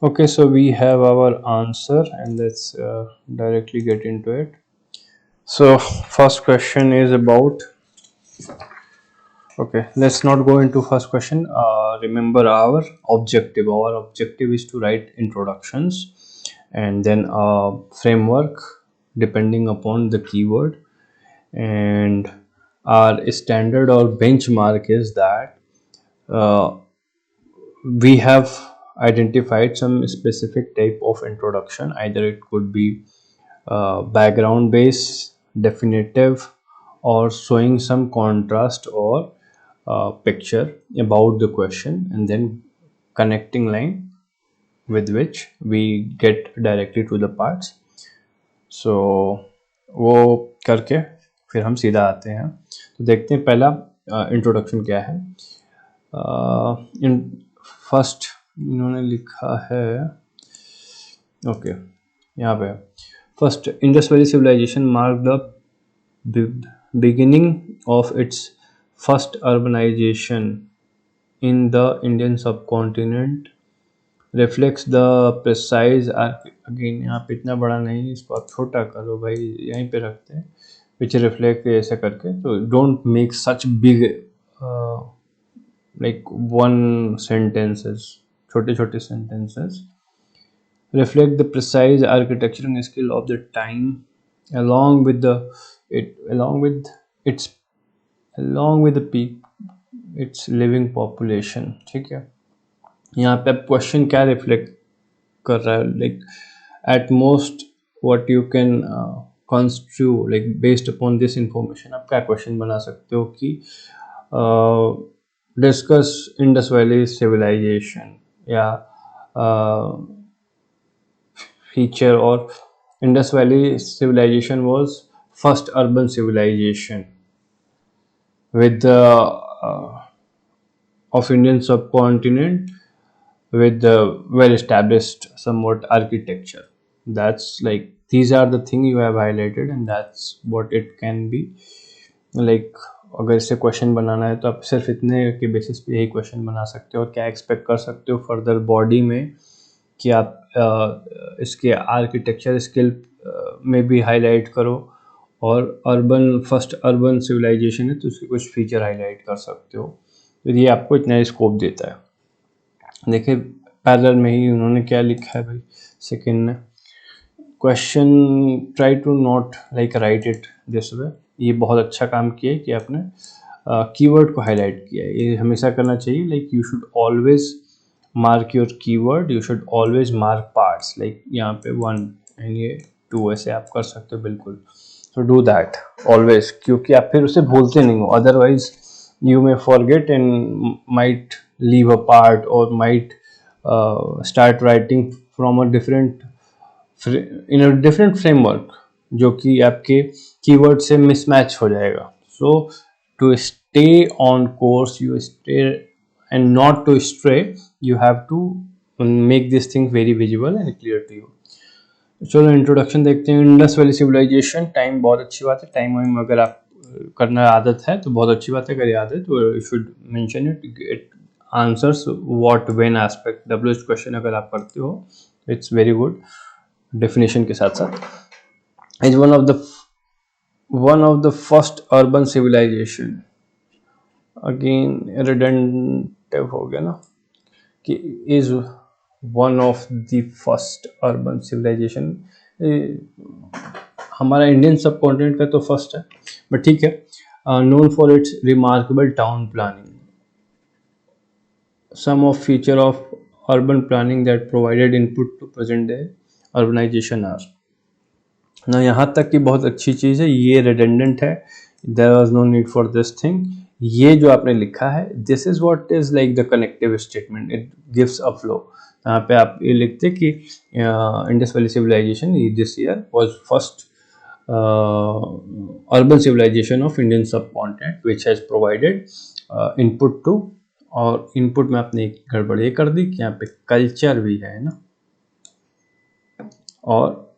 Okay, so we have our answer and let's directly get into it. So, first question is about. Okay, let's not go into first question. Remember our objective. Our objective is to write introductions and then a framework depending upon the keyword. And our standard or benchmark is that uh, we have identified some specific type of introduction. Either it could be background based, definitive, or showing some contrast or picture about the question, and then connecting line with which we get directly to the parts. So वो करके फिर हम सीधा आते हैं, तो देखते हैं पहला इंट्रोडक्शन क्या है. इन फर्स्ट इन्होंने लिखा है, ओके यहाँ पे first Indus valley civilization mark the beginning of its first urbanization in the Indian subcontinent, reflects the precise again यहाँ पे इतना बड़ा नहीं, इसको आप छोटा करो भाई, यहीं पे रखते हैं which reflect ऐसे करके. तो don't make such big like one sentences, छोटे छोटे sentences reflect the precise architectural skill of the time along with the it along with its along with the peak its living population. ठीक है, यहाँ पे अब क्वेश्चन क्या reflect कर रहा है, like at most what you can construe like based upon this information आप क्या क्वेश्चन बना सकते हो कि डिस्कस इंडस वैली सिविलाइजेशन या feature or Indus Valley civilization was first urban civilization with the of Indian subcontinent with the well established somewhat architecture. That's like these are the thing you have highlighted and that's what it can be like. अगर इससे question बनाना है तो आप सिर्फ इतने के basis पे यही क्वेश्चन बना सकते हो और क्या एक्सपेक्ट कर सकते हो फर्दर बॉडी में कि आप इसके आर्किटेक्चर स्किल में भी हाईलाइट करो और अर्बन फर्स्ट अर्बन सिविलाइजेशन है तो उसके कुछ फीचर हाईलाइट कर सकते हो. तो ये आपको इतना स्कोप देता है. देखिए पैरेलल में ही उन्होंने क्या लिखा है भाई सेकेंड में, question try to not like write it this way. ये बहुत अच्छा काम किया है कि आपने कीवर्ड को हाईलाइट किया है. ये हमेशा करना चाहिए. Like you should always mark your keyword, you should always mark parts. Like यहाँ पे 1 एंड ये 2 ऐसे आप कर सकते हो बिल्कुल. सो डू दैट ऑलवेज, क्योंकि आप फिर उसे भूलते नहीं हो. Otherwise you may forget and might leave a part or might start writing from a different in a different framework जो कि आपके कीवर्ड से मिसमैच हो जाएगा. So to stay on course you stay and not to stray, you have to make this thing very visible and clear to you. चलो introduction देखते हैं. Indus valley civilisation, time बहुत अच्छी बात है. टाइम वाइम अगर आप करना आदत है तो बहुत अच्छी बात है. अगर याद है तो you should mention it. It answers what when aspect. WH question अगर आप करते हो इट्स वेरी गुड डेफिनेशन के साथ साथ. Is one of the first urban civilization. Again redundant हो गया ना कि is one of the first urban civilization. हमारा इंडियन सब कॉन्टिनेंट का तो फर्स्ट है बट ठीक है. Known for its remarkable town planning, some of feature of urban planning that provided input to present day urbanization are ना. यहाँ तक कि बहुत अच्छी चीज़ है. ये रिडंडेंट है, there was no need for this thing. ये जो आपने लिखा है this is what is like the connective statement, it gives a flow. यहाँ पे आप ये लिखते कि Indus valley civilization this year was first urban civilization of Indian subcontinent which has provided input to. और इनपुट में आपने एक गड़बड़ ये कर दी कि यहाँ पे कल्चर भी है ना और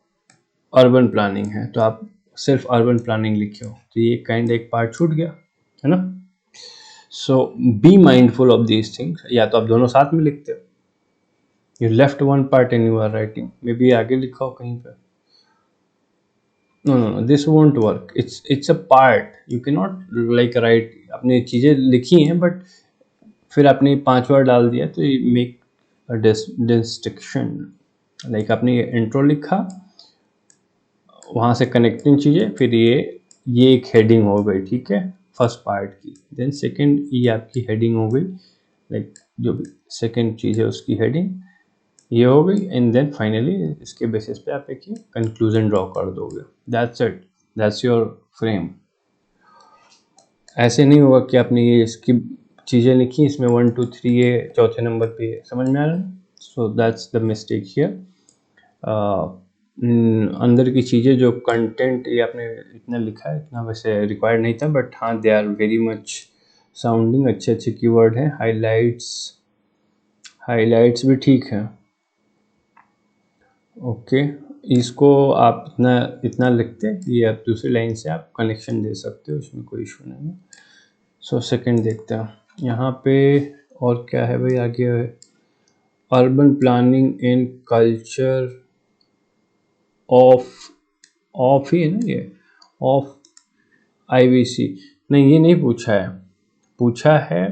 अर्बन प्लानिंग है, तो आप सिर्फ अर्बन प्लानिंग लिखे हो तो ये काइंड एक पार्ट छूट गया है ना. So be mindful of these things. या तो आप दोनों साथ में लिखते हो You left one part and you are writing. Maybe आगे लिखा हो कहीं पे. No, no, no. This won't work. It's a part. You cannot like write. अपने चीजें लिखी हैं but फिर आपने 5 वर्ड डाल दिया तो मेक अ डिस्टिंक्शन. लाइक आपने ये इंट्रो लिखा, वहाँ से कनेक्टिंग चीज़ें, फिर ये एक हेडिंग हो गई, ठीक है, फर्स्ट पार्ट की. देन सेकंड ये आपकी हेडिंग हो गई, लाइक जो भी सेकंड चीज़ है उसकी हेडिंग ये हो गई. एंड देन फाइनली इसके बेसिस पे आप एक कंक्लूजन ड्रॉ कर दोगे. That's it, that's your frame. ऐसे नहीं होगा कि आपने ये इसकी चीज़ें लिखी, इसमें 1 2 3 ये चौथे नंबर पे है. समझ में आ रहा है? So that's the mistake here. अंदर की चीज़ें जो कंटेंट ये आपने इतना लिखा है, इतना वैसे रिक्वायर्ड नहीं था, बट हाँ they are very much sounding. अच्छे अच्छे कीवर्ड हैं. हाइलाइट्स भी ठीक है. ओके, इसको आप इतना इतना लिखते हैं, ये आप दूसरी लाइन से आप कनेक्शन दे सकते हो, इसमें कोई इशू नहीं है. सो सेकंड देखते हैं यहाँ पे और क्या है भाई. आगे urban planning and culture of ही है ना, ये ऑफ IVC. नहीं, ये नहीं पूछा है. पूछा है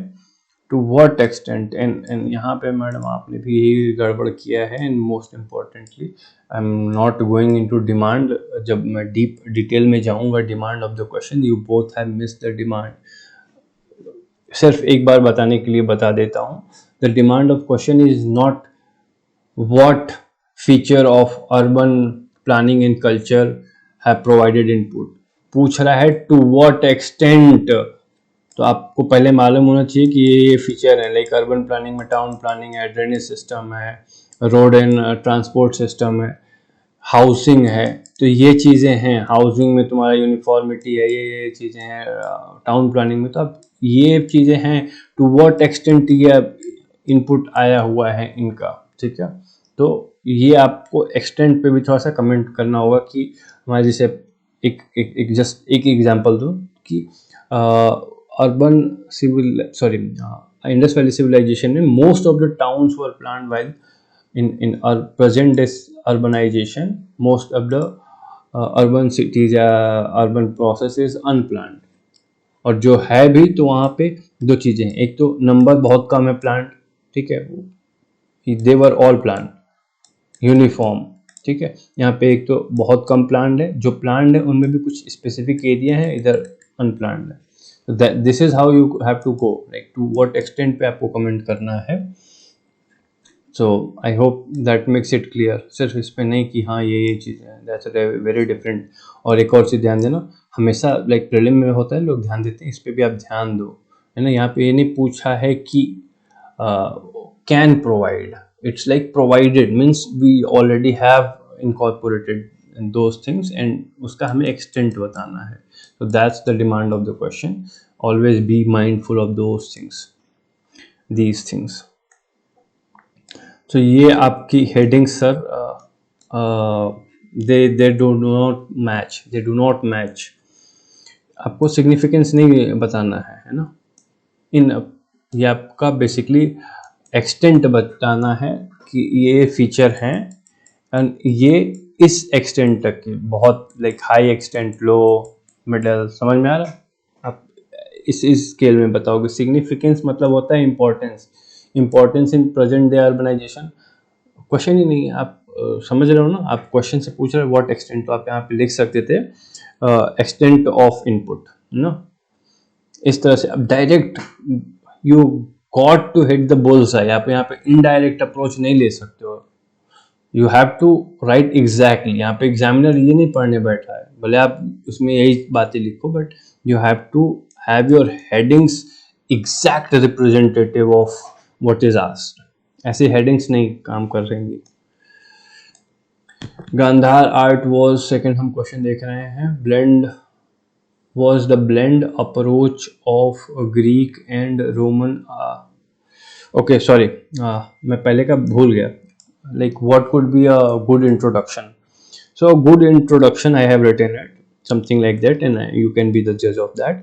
टू व्हाट एक्सटेंट. एंड यहाँ पे मैडम आपने भी यही गड़बड़ किया है. And most importantly I am not going into demand. जब मैं डीप डिटेल में जाऊँगा demand of the question, you both have missed the demand. सिर्फ एक बार बताने के लिए बता देता हूँ. The demand of question is not what feature of urban planning and culture have provided input. पूछ रहा है to what extent. तो आपको पहले मालूम होना चाहिए कि ये फीचर है. लाइक अर्बन प्लानिंग में टाउन प्लानिंग है, ड्रेनेज सिस्टम है, रोड एंड ट्रांसपोर्ट सिस्टम है, हाउसिंग है. तो ये चीज़ें हैं. हाउसिंग में तुम्हारा यूनिफॉर्मिटी है, ये चीज़ें हैं. टाउन प्लानिंग में तो अब ये चीज़ें हैं. टू व्हाट एक्सटेंट ये इनपुट आया हुआ है इनका, ठीक है. तो ये आपको एक्सटेंट पे भी थोड़ा सा कमेंट करना होगा कि हमारे जैसे एक जस्ट एक एग्जांपल दूं कि अर्बन इंडस वैली सिविलाइजेशन में most of the towns were planned while in our present day urbanization, most of the urban cities या urban process is unplanned. और जो है भी तो वहाँ पे दो चीज़ें हैं. एक तो नंबर बहुत कम है प्लान्ड, ठीक है, दे वर ऑल प्लान्ड यूनिफॉर्म, ठीक है. यहाँ पे एक तो बहुत कम प्लान्ड है, जो प्लान्ड है उनमें भी कुछ स्पेसिफिक एरिया है, इधर अनप्लान्ड है. This is how you have to go, like to what extent पे आपको कमेंट करना है. So I hope that makes it clear. सिर्फ इस पे नहीं कि हाँ ये चीज़ें हैं, दैट्स वेरी डिफरेंट. और एक और चीज़ ध्यान देना, हमेशा लाइक प्रीलिम में होता है लोग ध्यान देते हैं, इस पे भी आप ध्यान दो, है ना. यहाँ पे ये नहीं पूछा है कि can provide. It's like provided means we already have incorporated those things and उसका हमें extent बताना है. So that's the demand of the question. Always be mindful of those things, these things. So ये आपकी headings sir, they do not match. They do not match. आपको significance नहीं बताना है ना. ये आपका बेसिकली एक्सटेंट बताना है कि ये फीचर हैं एंड ये इस एक्सटेंट तक के, बहुत लाइक हाई एक्सटेंट, लो, मिडल. समझ में आ रहा है? आप इस स्केल में बताओगे. सिग्निफिकेंस मतलब होता है importance in present day urbanization. Question ही नहीं है. आप समझ रहे हो ना. आप क्वेश्चन से पूछ रहे हो व्हाट एक्सटेंट, तो आप यहाँ पे लिख सकते थे एक्सटेंट ऑफ इनपुट ना. इस तरह से अब direct you got to hit the bull's eye. आप यहाँ पे इनडायरेक्ट अप्रोच नहीं ले सकते हो. You have to write exactly. यहाँ पे एग्जामिनर ये नहीं पढ़ने बैठा है, भले आप उसमें यही बातें लिखो, but you have to have your headings exact representative of what is asked. ऐसे हेडिंग्स नहीं काम कर रहेंगी. गांधार आर्ट वॉज सेकेंड हम क्वेश्चन देख रहे हैं. Blend was the blend approach of Greek and Roman. Okay, sorry, मैं पहले का भूल गया. Like what could be a good introduction? So good introduction I have written it something like that, and you can be the judge of that.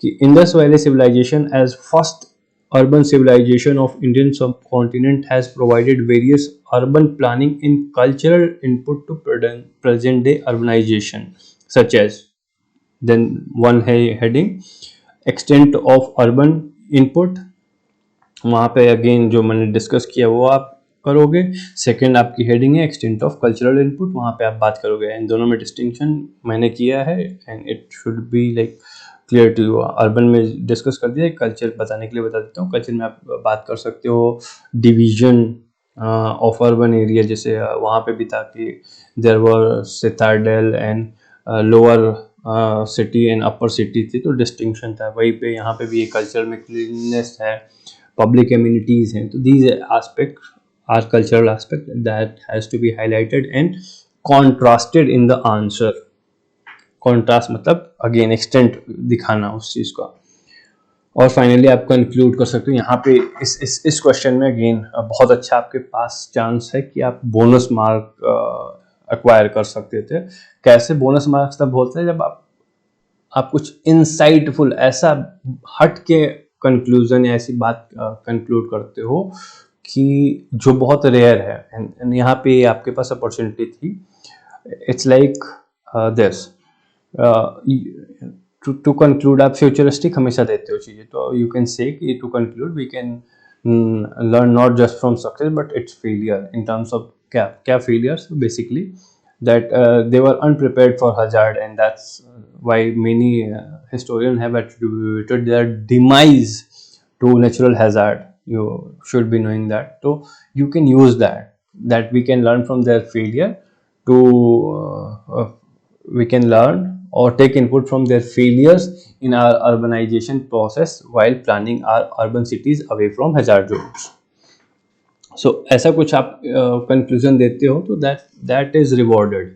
कि Indus Valley civilization as first urban civilization of Indian subcontinent has provided various urban planning and cultural input to present day urbanization, such as, then one heading, extent of urban input, वहाँ पे again जो मैंने discuss किया वो आप करोगे. Second आपकी heading है एक्सटेंट ऑफ कल्चरल इनपुट, वहाँ पे आप बात करोगे. इन दोनों में डिस्टिंक्शन मैंने किया है and it should be like clear to you. Urban में डिस्कस कर दिया, कल्चर बताने के लिए बता देता हूँ. कल्चर में आप बात कर सकते हो डिवीजन ऑफ अर्बन एरिया, जैसे वहाँ पे भी था कि there were citadel and lower city and upper city थी, तो डिस्टिंक्शन था. वहीं पे यहाँ पे भी एक कल्चर में क्लीननेस है, public amenities हैं. तो these aspects are cultural aspect that has to be highlighted and contrasted in the answer. contrast मतलब again extent दिखाना उस चीज़ का. और फाइनली आप कंक्लूड कर सकते हो यहाँ पे इस क्वेश्चन में. अगेन बहुत अच्छा आपके पास चांस है कि आप बोनस मार्क एक्वायर कर सकते थे. कैसे बोनस मार्क्स तब बोलते हैं जब आप कुछ इंसाइटफुल, ऐसा हट के कंक्लूजन या ऐसी बात कंक्लूड करते हो कि जो बहुत रेयर है. एंड यहाँ पे आपके पास अपॉर्चुनिटी थी. It's like this, to conclude आप फ्यूचरिस्टिक हमेशा देते हो चीज़ें. तो यू कैन से कि to conclude we can learn not just from success but it's failure. In terms of क्या failures basically, that they were unprepared for hazard, and that's why many historians have attributed their demise to natural hazard. You should be knowing that. So you can use that we can learn from their failure to we can learn or take input from their failures in our urbanization process while planning our urban cities away from hazard zones. सो ऐसा कुछ आप conclusion देते हो तो that is rewarded.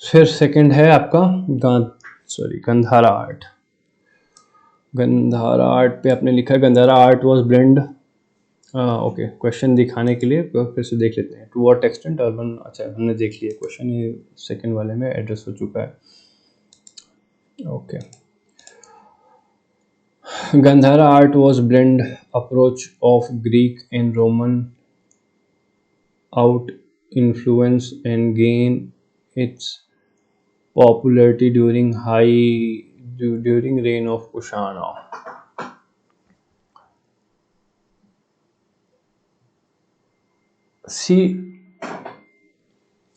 फिर second है आपका Gandhara art. Gandhara art पे आपने लिखा है Gandhara art was blend. Okay, question दिखाने के लिए फिर से देख लेते हैं. टू व्हाट एक्सटेंट अर्बन, अच्छा हमने देख लिया क्वेश्चन, ये सेकंड वाले में एड्रेस हो चुका है. Okay, Gandhara art was blend approach of Greek and Roman out influence and gain its popularity during reign of Kushana. See,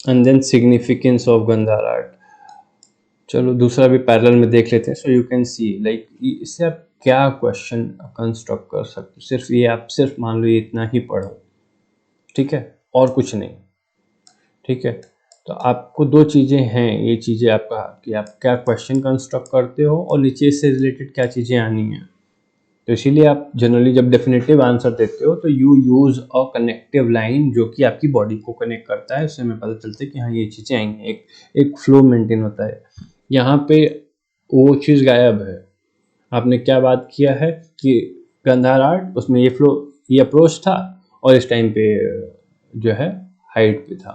and then significance of Gandhara art. चलो दूसरा भी पैरेलल में देख लेते हैं. So you can C like इससे आप क्या क्वेश्चन कंस्ट्रक्ट कर सकते हो. सिर्फ ये आप सिर्फ मान लो ये इतना ही पढ़ो, ठीक है, और कुछ नहीं, ठीक है. तो आपको दो चीज़ें हैं, ये चीज़ें आपका कि आप क्या क्वेश्चन कंस्ट्रक्ट करते हो और नीचे से रिलेटेड क्या चीज़ें आनी हैं. तो इसीलिए आप जनरली जब डेफिनेटिव आंसर देते हो तो you use a connective line जो कि आपकी बॉडी को कनेक्ट करता है. उससे हमें पता चलता है कि हाँ ये चीज़ें आएंगी, एक फ्लो मेंटेन होता है. यहाँ पे वो चीज़ गायब है. आपने क्या बात किया है कि गंधारा आर्ट, उसमें ये फ्लो, ये अप्रोच था और इस टाइम पे जो है हाइट पे था.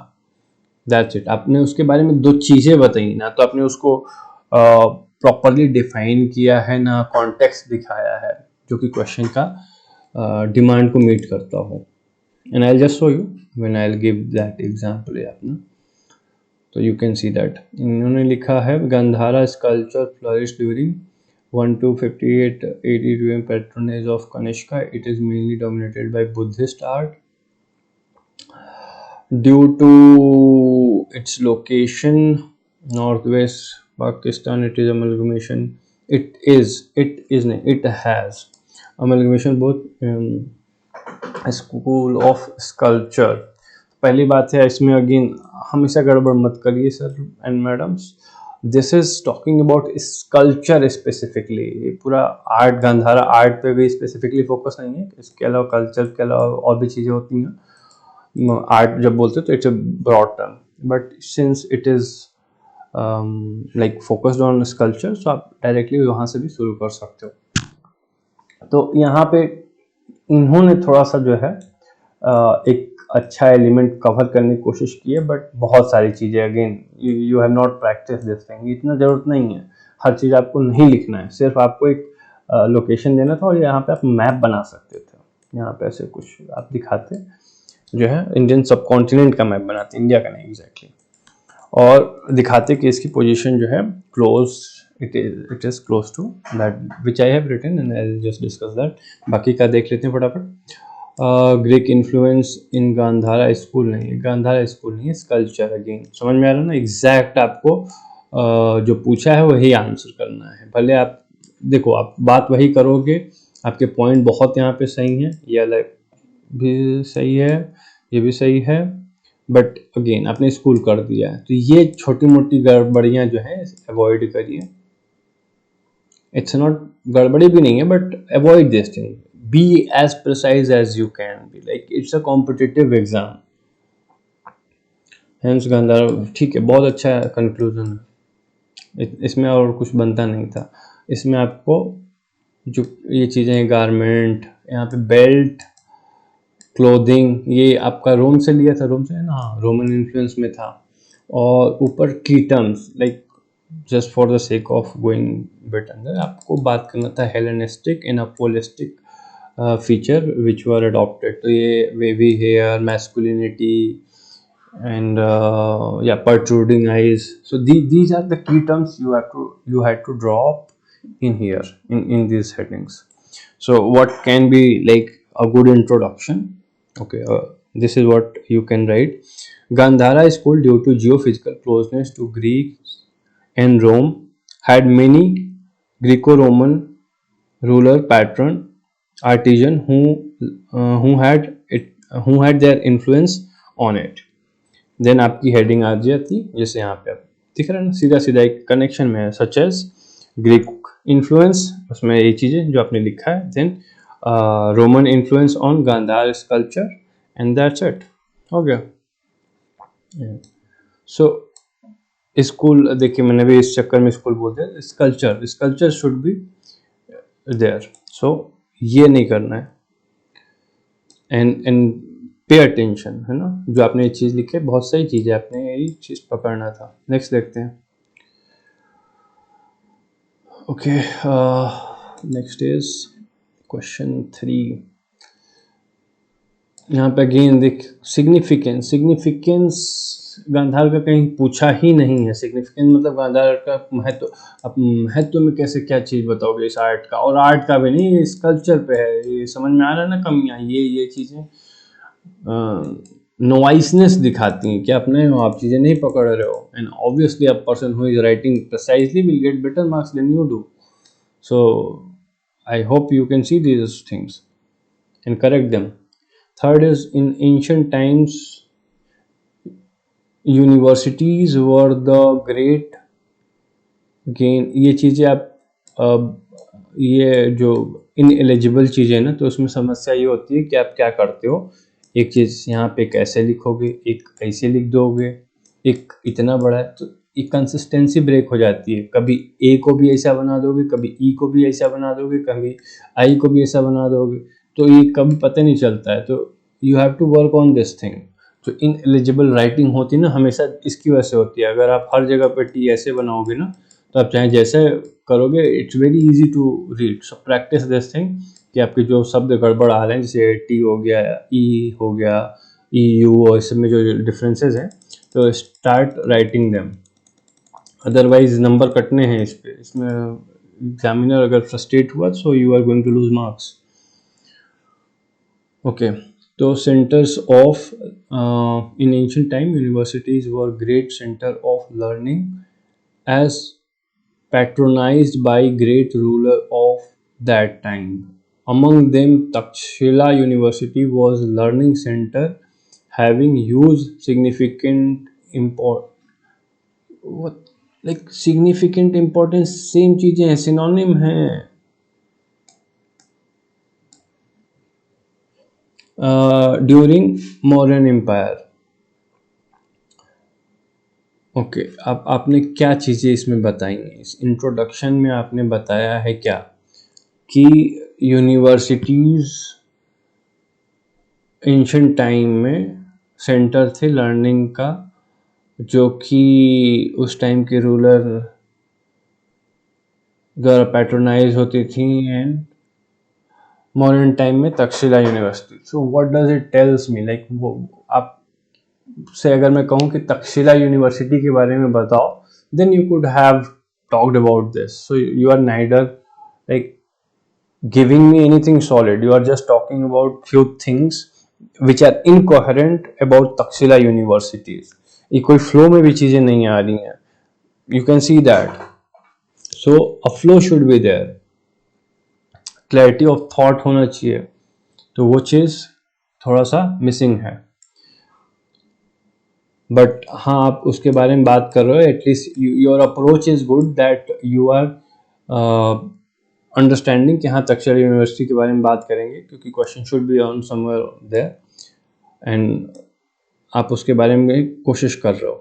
That's it. आपने उसके बारे में दो चीज़ें बताई ना, तो आपने उसको प्रॉपरली डिफाइन किया है ना, कॉन्टेक्स्ट दिखाया है जो कि क्वेश्चन का डिमांड को मीट करता हो. And I will just show you when I will give that example. आपने तो यू कैन सी दैट इन्होंने लिखा है Gandhara sculpture flourish during 1258 AD during patronage of Kanishka. It is mainly dominated by Buddhist art. Due to its location, northwest Pakistan, it is amalgamation. It has amalgamation both school of sculpture. पहली बात है इसमें, again हमेशा गड़बड़ मत करिए sir and madams. This is talking about sculpture specifically. ये पूरा आर्ट, गंधारा आर्ट पे भी स्पेसिफिकली फोकस नहीं है. इसके अलावा कल्चर के अलावा और भी चीज़ें होती हैं. आर्ट जब बोलते हैं तो it's a broad term, but since it is like focused on sculpture, so आप डायरेक्टली वहाँ से भी शुरू कर सकते हो. तो यहाँ पे इन्होंने थोड़ा सा जो है एक अच्छा एलिमेंट कवर करने की कोशिश की है, बट बहुत सारी चीज़ें again you have not practice this thing. इतना ज़रूरत नहीं है, हर चीज़ आपको नहीं लिखना है. सिर्फ आपको एक लोकेशन देना था, और यहाँ पे आप मैप बना सकते थे। यहाँ पे ऐसे कुछ आप दिखाते जो है इंडियन सब कॉन्टिनेंट का मैप बनाते, इंडिया का नहीं एग्जैक्टली, और दिखाते कि इसकी पोजीशन जो है close, it is close to that which I have written and I just discuss that. बाकी का देख लेते हैं फटाफट। Greek influence in Gandhara school नहीं, गांधारा स्कूल नहीं है, स्कल्पचर। अगेन समझ में आ रहा है ना, एग्जैक्ट आपको जो पूछा है वही आंसर करना है। भले आप देखो, आप बात वही करोगे, आपके पॉइंट बहुत यहाँ पे सही हैं, ये अलग भी सही है, ये भी सही है, बट अगेन आपने स्कूल कर दिया है, तो ये छोटी मोटी गड़बड़ियाँ जो है अवॉइड करिए। इट्स नॉट गड़बड़ी भी नहीं है, but avoid this thing, be as precise as you can be, like it's a competitive exam. Hence Gandhara, ठीक है, बहुत अच्छा कंक्लूजन है, इसमें और कुछ बनता नहीं था। इसमें आपको जो ये चीज़ें, गारमेंट, यहाँ पे बेल्ट, क्लोथिंग, ये आपका रोम से लिया था, रोम से है ना, हाँ, रोमन इन्फ्लुएंस में था। और ऊपर की terms, like just for the sake of going bit अंदर, आपको बात करना था Hellenistic and apolistic feature which were adopted. तो ये wavy hair, masculinity, and yeah, protruding eyes. So these are the key terms you had to drop in here in these headings. So what can be like a good introduction? Okay, this is what you can write. Gandhara is called due to geophysical closeness to Greece and Rome, had many Greco-Roman ruler patron artisan who had their influence on it. Then आपकी heading आ जाती, जैसे यहाँ पे आप दिख रहा है ना, सीधा सीधा एक कनेक्शन में है, सच एज ग्रीक इन्फ्लुएंस, उसमें ये चीज़ें जो आपने लिखा है, then Roman influence on Gandhara sculpture, and that's it, हो गया। सो स्कूल, देखिए मैंने भी इस चक्कर में स्कूल बोलते हैं, sculpture, sculpture should be there, so ये नहीं करना है, एंड पे अटेंशन, है ना, जो आपने ये चीज़ लिखी है बहुत सही चीज़ है, आपने यही चीज़ पकड़ना था। नेक्स्ट देखते हैं। Okay, next is question 3। यहाँ पे अगेन देख, सिग्निफिकेंस, सिग्निफिकेंस गांधार का कहीं पूछा ही नहीं है। सिग्निफिकेंस मतलब गांधार का महत्व, अब महत्व में कैसे क्या चीज़ बताओगे इस आर्ट का, और आर्ट का भी नहीं, इस कल्चर पे है, ये समझ में आ रहा है ना कमियाँ, ये चीज़ें नॉइसनेस दिखाती हैं कि आप नए हो, आप चीज़ें नहीं पकड़ रहे हो, and obviously a person who is writing precisely will get better marks than you do. So I hope you can see these things and correct them. Third is, in ancient times, universities were the great gain. ये चीज़ें आप ये जो in eligible चीज़ें ना, तो उसमें समस्या ये होती है कि आप क्या करते हो, एक चीज़ यहाँ पे कैसे लिखोगे, एक ऐसे लिख दोगे, एक इतना बड़ा है, तो एक कंसिस्टेंसी ब्रेक हो जाती है। कभी ए को भी ऐसा बना दोगे, कभी ई को भी ऐसा बना दोगे, कभी आई को भी ऐसा बना दोगे, तो ये कभी पता नहीं चलता है। तो you have to work on this thing. जो इन एलिजिबल राइटिंग होती है ना, हमेशा इसकी वजह से होती है। अगर आप हर जगह पे टी ऐसे बनाओगे ना, तो आप चाहे जैसे करोगे, it's very easy to read. So practice this thing कि आपके जो शब्द गड़बड़ आ रहे हैं, जैसे टी हो गया, ई हो गया, ई यू, और इसमें जो डिफरेंसेस हैं, तो start writing them, otherwise number कटने हैं इस पे। इसमें एग्जामिनर अगर फ्रस्ट्रेट हुआ, so you are going to lose marks. Okay, तो centres of in ancient time universities were great centre of learning as patronized by great ruler of that time. Among them, Takshila University was learning center having huge significant significant importance, same चीजें हैं, synonym हैं। During modern empire. Okay, अब आपने क्या चीज़ें इसमें बताई हैं, इस इंट्रोडक्शन में आपने बताया है क्या कि यूनिवर्सिटीज़ एंशिएंट टाइम में सेंटर थे लर्निंग का, जो कि उस टाइम के रूलर पैट्रोनाइज होती थी एंड मॉडर्न टाइम में Takshashila university. So what does it tells me, like वो आप से अगर मैं कहूँ कि तक्षशिला यूनिवर्सिटी के बारे में बताओ, then you could have talked about this. So you are neither like giving me anything solid. You are just talking about few things which are incoherent about Takshila universities. ये कोई फ्लो में भी चीजें नहीं आ रही हैं. You can see that. So a flow should be there. Clarity of thought होना चाहिए. तो वो चीज थोड़ा सा मिसिंग है. बट हाँ, आप उसके बारे में बात कर रहे हो. At least your approach is good that you are understanding कि हाँ तक्षशिला यूनिवर्सिटी के बारे में बात करेंगे क्योंकि question should be on somewhere there एंड आप उसके बारे में कोशिश कर रहे हो.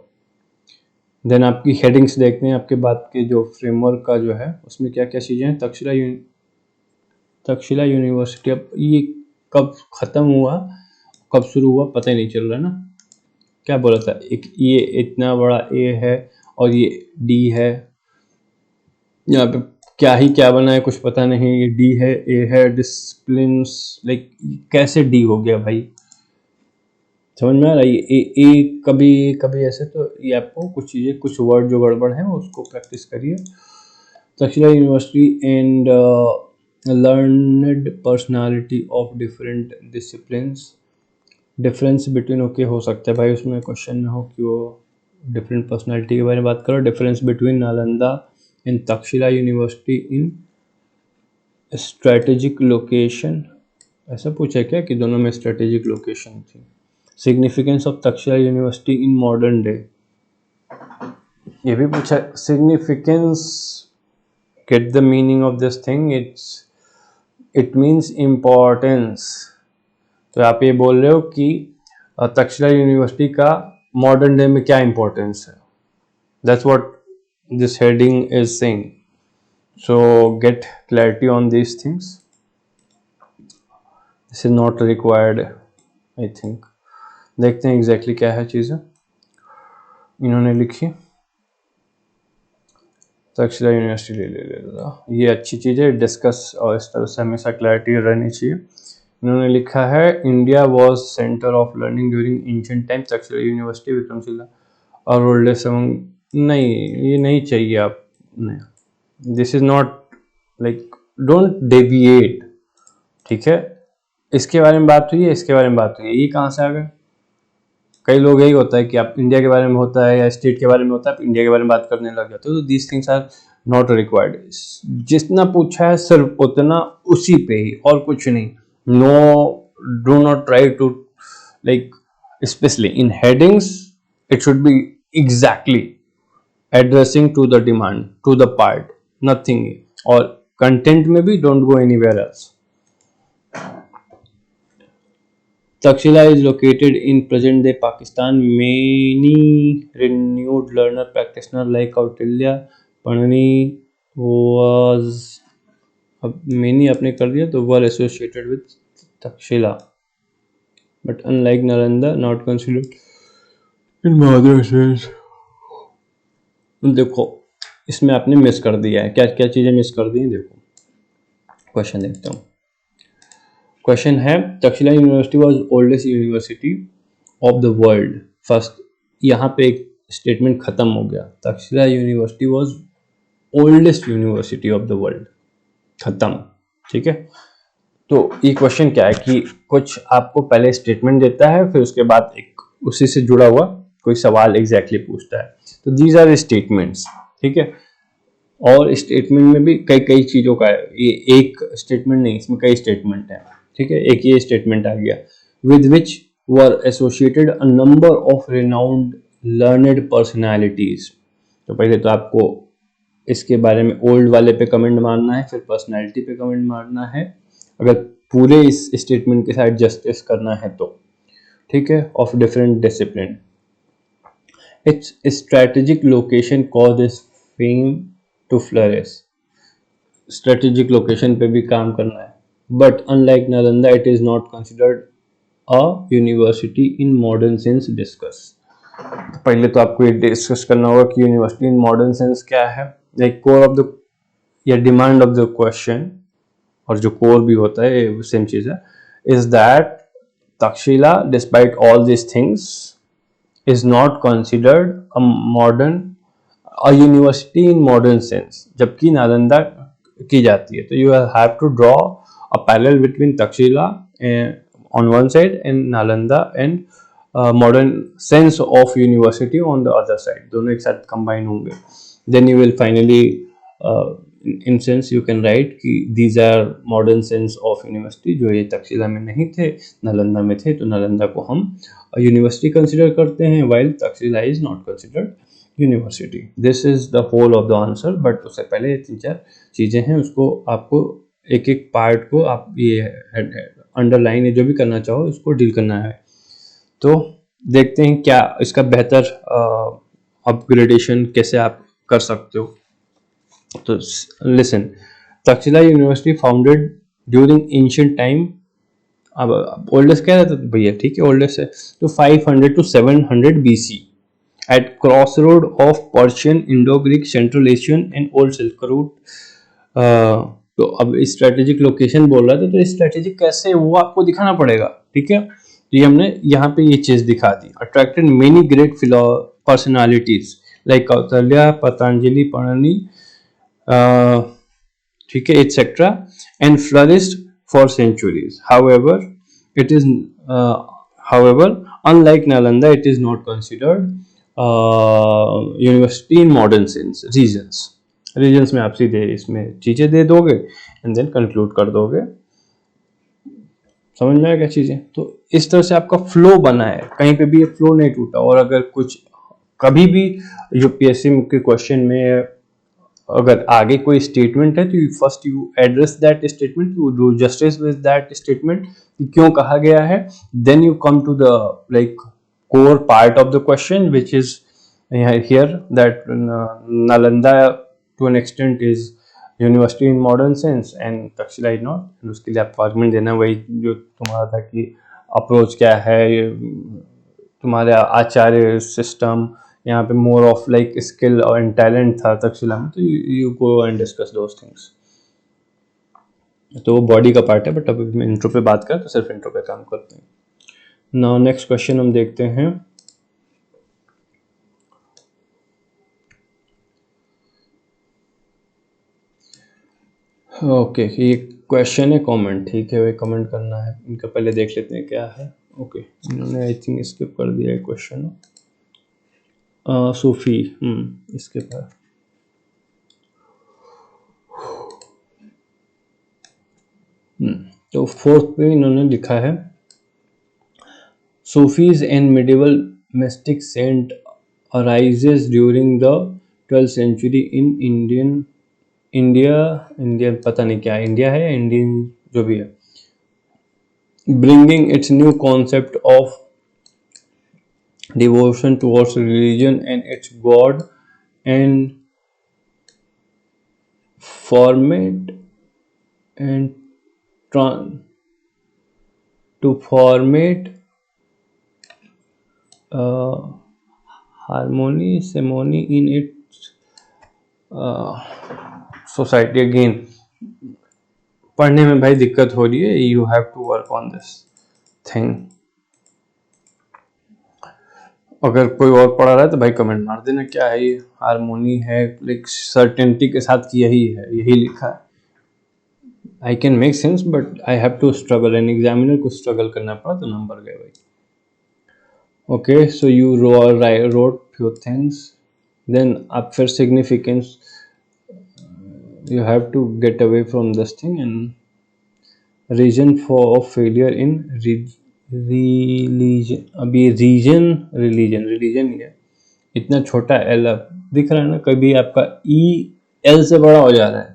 देन आपकी हेडिंग्स देखते हैं आपके बात के जो फ्रेमवर्क का जो है उसमें क्या क्या चीज़ें हैं. तक्षशिला यूनिवर्सिटी अब ये कब ख़त्म हुआ कब शुरू हुआ पता ही नहीं चल रहा ना. क्या बोला था, एक ये इतना बड़ा ए है और ये डी है, यहाँ पे क्या ही क्या बना है कुछ पता नहीं. ये डी है, ए है, डिसिप्लिन, लाइक कैसे डी हो गया भाई, समझ में आ रहा है. ए कभी कभी ऐसे. तो ये आपको कुछ चीज़ें कुछ वर्ड जो गड़बड़ है उसको प्रैक्टिस करिए. Takshashila university and learned personality of different disciplines. Difference between okay हो सकता है भाई उसमें क्वेश्चन में हो कि वो डिफरेंट पर्सनालिटी के बारे में बात करो. Difference between Nalanda and Takshashila university in strategic location. ऐसा पूछा क्या कि दोनों में स्ट्रेटेजिक लोकेशन थी. Significance of Takshashila university in modern day, ये भी पूछा. Significance, get the meaning of this thing. It means importance. तो आप ये बोल रहे हो कि तक्षशिला यूनिवर्सिटी का मॉडर्न डे में क्या इम्पोर्टेंस है. That's what this heading is saying. So get clarity on these things. This is not required I think. देखते हैं एग्जैक्टली क्या है चीज़ें इन्होंने लिखी. तक्षशिला यूनिवर्सिटी ले ये अच्छी चीज़ है. डिस्कस और इस तरह से हमेशा क्लैरिटी रहनी चाहिए. इन्होंने लिखा है India was centre of learning during ancient time. Takshashila university Vikramshila और ओल्डेस्ट अमंग. नहीं, ये नहीं चाहिए आप. नहीं, this is not like don't deviate. ठीक है, इसके बारे में बात हुई है, इसके बारे में बात हुई है, ये कहाँ से आ गए. कई लोग यही होता है कि आप इंडिया के बारे में होता है या स्टेट के बारे में होता है आप इंडिया के बारे में बात करने लग जाते हो. तो these things are not required. जितना पूछा है सिर्फ उतना उसी पे ही और कुछ नहीं. No, do not try to like specially in headings it should be exactly addressing to the demand to the part, nothing. और कंटेंट में भी don't go anywhere else. Takshila is located in present-day Pakistan. Many renowned learner practitioners like Kautilya, Panini was many आपने कर दिया तो were associated with Takshila, but unlike Nalanda, not considered in madrasas. देखो इसमें आपने miss कर दिया है. क्या क्या चीज़ें मिस कर दी हैं देखो. क्वेश्चन देखता हूँ. क्वेश्चन है Takshashila university was oldest university of the world. First यहाँ पे एक स्टेटमेंट खत्म हो गया. Takshashila university was oldest university of the world, खत्म. ठीक है, तो ये क्वेश्चन क्या है कि कुछ आपको पहले स्टेटमेंट देता है फिर उसके बाद एक उसी से जुड़ा हुआ कोई सवाल एग्जैक्टली पूछता है. तो दीज आर स्टेटमेंट्स. ठीक है, और स्टेटमेंट में भी कई कई चीज़ों का है. ये एक स्टेटमेंट नहीं, इसमें कई स्टेटमेंट हैं. ठीक है, एक ये स्टेटमेंट आ गया with which were associated a number of renowned learned personalities. तो पहले तो आपको इसके बारे में ओल्ड वाले पे कमेंट मारना है, फिर पर्सनैलिटी पे कमेंट मारना है अगर पूरे इस स्टेटमेंट के साथ जस्टिस करना है तो. ठीक है, of different discipline. It's strategic location cause this fame to flourish. Strategic location पे भी काम करना है. But unlike Nalanda, it is not considered a university in modern sense. Discuss. पहले तो आपको ये डिस्कस करना होगा कि यूनिवर्सिटी इन मॉडर्न सेंस क्या है. लाइक कोर ऑफ द या डिमांड ऑफ द क्वेश्चन, और जो कोर भी होता है सेम चीज है, is that Takshashila despite all this things is not considered a modern a university in modern sense, जबकि नालंदा की जाती है. तो you have to draw a parallel between Takshila on one side and Nalanda and modern sense of university on the other side. दोनों एक साथ combine होंगे. Then you will finally in sense you can write कि these are modern sense of university, जो ये तक्षशिला में नहीं थे, नालंदा में थे, तो नालंदा को हम यूनिवर्सिटी कंसिडर करते हैं, while Takshashila is not considered university. This is the whole of the answer. But उससे पहले ये 3-4 चीज़ें हैं, उसको आपको एक एक पार्ट को आप ये अंडरलाइन या जो भी करना चाहो इसको डील करना है. तो देखते हैं क्या इसका बेहतर अपग्रेडेशन कैसे आप कर सकते हो. तो listen, Takshashila university founded during ancient time. अब ओल्डेस्ट क्या रहता था भैया, ठीक है ओल्डेस्ट है, तो 500 to 700 BC at crossroad of Persian, Indo-Greek, Central Asian and Old Silk Route. तो अब स्ट्रेटेजिक लोकेशन बोल रहा था, तो स्ट्रेटेजिक कैसे वो आपको दिखाना पड़ेगा, ठीक है. तो ये हमने यहाँ पे ये चीज दिखा दी. Attracted many great personalities like Kaushalya, Patanjali, Panini, ठीक है, etcetera, and flourished for centuries. However, unlike Nalanda, it is not considered university in modern sense. Reasons में आप सीधे इसमें चीज़ें दे दोगे एंड देन कंक्लूड कर दोगे. समझ में आया क्या चीज़ें. तो इस तरह से आपका फ्लो बना है, कहीं पे भी ये फ्लो नहीं टूटा. और अगर कुछ कभी भी यूपीएससी के क्वेश्चन में अगर आगे कोई स्टेटमेंट है तो first you address that statement, you do justice with that statement कि क्यों कहा गया है. Then you come to the like core part of the question, which is here that Nalanda to an extent is university in modern sense and Takshila is not. and उसके लिए आपको argument देना, वही जो तुम्हारा था कि अप्रोच क्या है, तुम्हारा आचार्य सिस्टम यहाँ पे मोर ऑफ लाइक स्किल और टैलेंट था तक्षशिला में, तो you go and discuss those things. तो वो बॉडी का पार्ट है, बट अभी मैं इंट्रो पे बात करें तो सिर्फ इंट्रो पे काम करते हैं. नाउ नेक्स्ट क्वेश्चन हम देखते हैं. ओके ये क्वेश्चन है कमेंट, ठीक है, वे कमेंट करना है. इनका पहले देख लेते हैं क्या है. ओके इन्होंने आई थिंक स्किप कर दिया है क्वेश्चन. सूफी इसके बाद तो फोर्थ पे इन्होंने लिखा है Sufis and medieval mystic saint arises during the 12th century in India पता नहीं क्या इंडिया है, इंडियन जो भी है, bringing its new concept of devotion towards religion and its god and format and to formate harmony ceremony in its society. Again पढ़ने में भाई दिक्कत हो रही है, you have to work on this thing. अगर कोई और पढ़ा रहा है तो भाई कमेंट मार देना क्या है ये. हारमोनी है लाइक सर्टेनिटी के साथ कि यही है, यही लिखा है. I can make sense but I have to struggle, and examiner को स्ट्रगल करना पड़ा तो नंबर गए भाई. Okay, so you wrote few things, then up for significance you have to get away from this thing. And reason for failure in religion, अभी religion ही है, इतना छोटा L दिख रहा है ना, कभी आपका E L से बड़ा हो जा रहा है.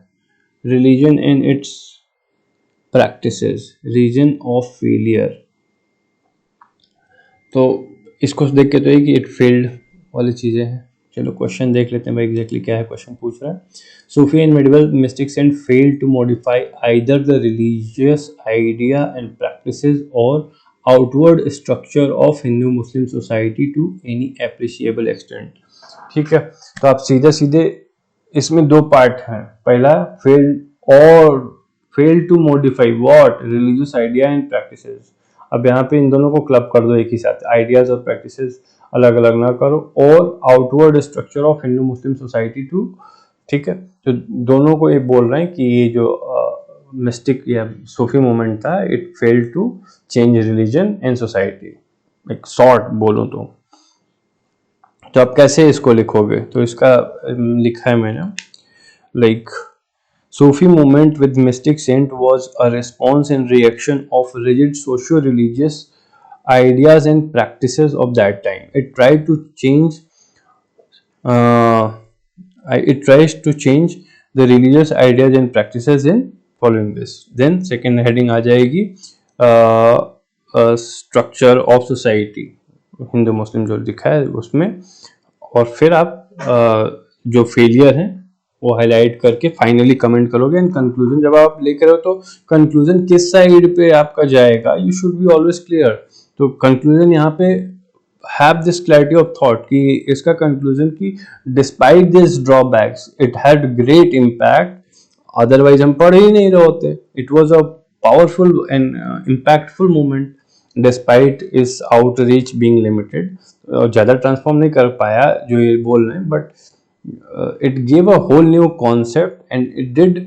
religion and its practices, reason of failure. तो इसको देख के तो है कि इट फेल्ड वाली चीज़ें हैं. चलो क्वेश्चन देख लेते हैं भाई एग्जैक्टली क्या है. क्वेश्चन पूछ रहा है Sufi and medieval mystics and fail to modify either the religious idea and practices or outward structure of Hindu Muslim society to any appreciable extent. ठीक है, तो आप सीधे इसमें दो पार्ट हैं। पहला, फेल्ड और fail to modify what religious idea and practices. अब यहाँ पे इन दोनों को क्लब कर दो एक ही साथ, आइडियाज और प्रैक्टिसेस अलग अलग ना करो। और outward structure of Hindu Muslim society too, ठीक है। तो दोनों को ये बोल रहे हैं कि ये जो मिस्टिक या सूफी मूवमेंट था, it failed to change religion and society, एक शॉर्ट बोलूं तो आप कैसे इसको लिखोगे? तो इसका लिखा है मैंने, like Sufi movement with mystic saint was a response and reaction of rigid socio-religious ideas and practices of that time. Uh, it tries to change the religious ideas and practices in following this. Then second heading आ जाएगी structure of society, Hindu मुस्लिम जो लिखा है उसमें। और फिर आप जो failure है वो हाईलाइट करके फाइनली कमेंट करोगे। एंड कंक्लूजन जब आप लेकर हो तो कंक्लूजन किस साइड पे आपका जाएगा, you should be always clear. तो कंक्लूजन यहाँ पे have this clarity of thought कि इसका कंक्लूजन कि despite this drawbacks it had great impact, otherwise हम पढ़ ही नहीं रहे होते। It was a powerful and impactful movement despite इस आउटरीच बीइंग लिमिटेड। ज़्यादा ट्रांसफॉर्म नहीं कर पाया जो ये बोल रहे हैं, but it gave a whole new concept and it did